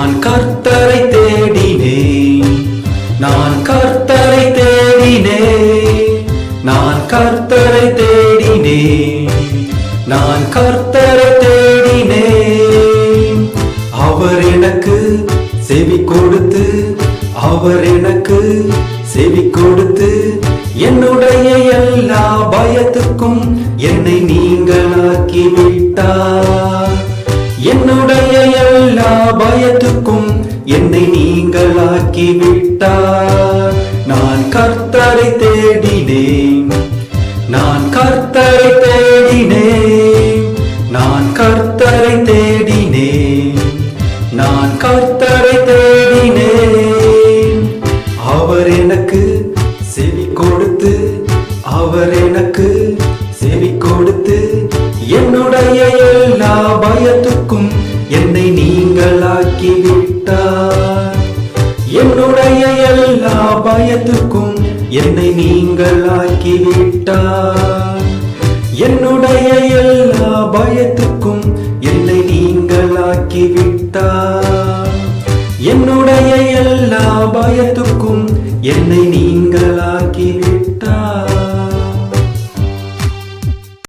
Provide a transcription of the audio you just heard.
நான் கர்த்தரை தேடினேன், நான் கர்த்தரை தேடினேன், நான் கர்த்தரை தேடினேன், நான் கர்த்தரை தேடினேன். அவர் எனக்கு செவி கொடுத்து, அவர் எனக்கு செவி கொடுத்து, என்னுடைய எல்லா பயத்துக்கும் என்னை நீங்களாக்கி விட்டார். என்னுடைய எல்லா பயத்துக்கும் என்னை நீங்களாக்கி விட்டார். நான் கர்த்தரை தேடினேன், நான் கர்த்தரை தேடினேன், நான் கர்த்தரை தேடினேன், நான் கர்த்தரை தேடினேன். அவர் எனக்கு செவி கொடுத்து, அவர் எனக்கு செவி கொடுத்து, என்னுடைய எல்லா பயத்துக்கும் என்னை நீங்களாக்கி விட்டார். என்னுடைய எல்லா பயத்துக்கும் என்னை நீங்களாக்கி விட்டார். என்னுடைய எல்லா பயத்துக்கும் என்னை நீங்களாக்கி விட்டார். என்னுடைய எல்லா பயத்துக்கும் என்னை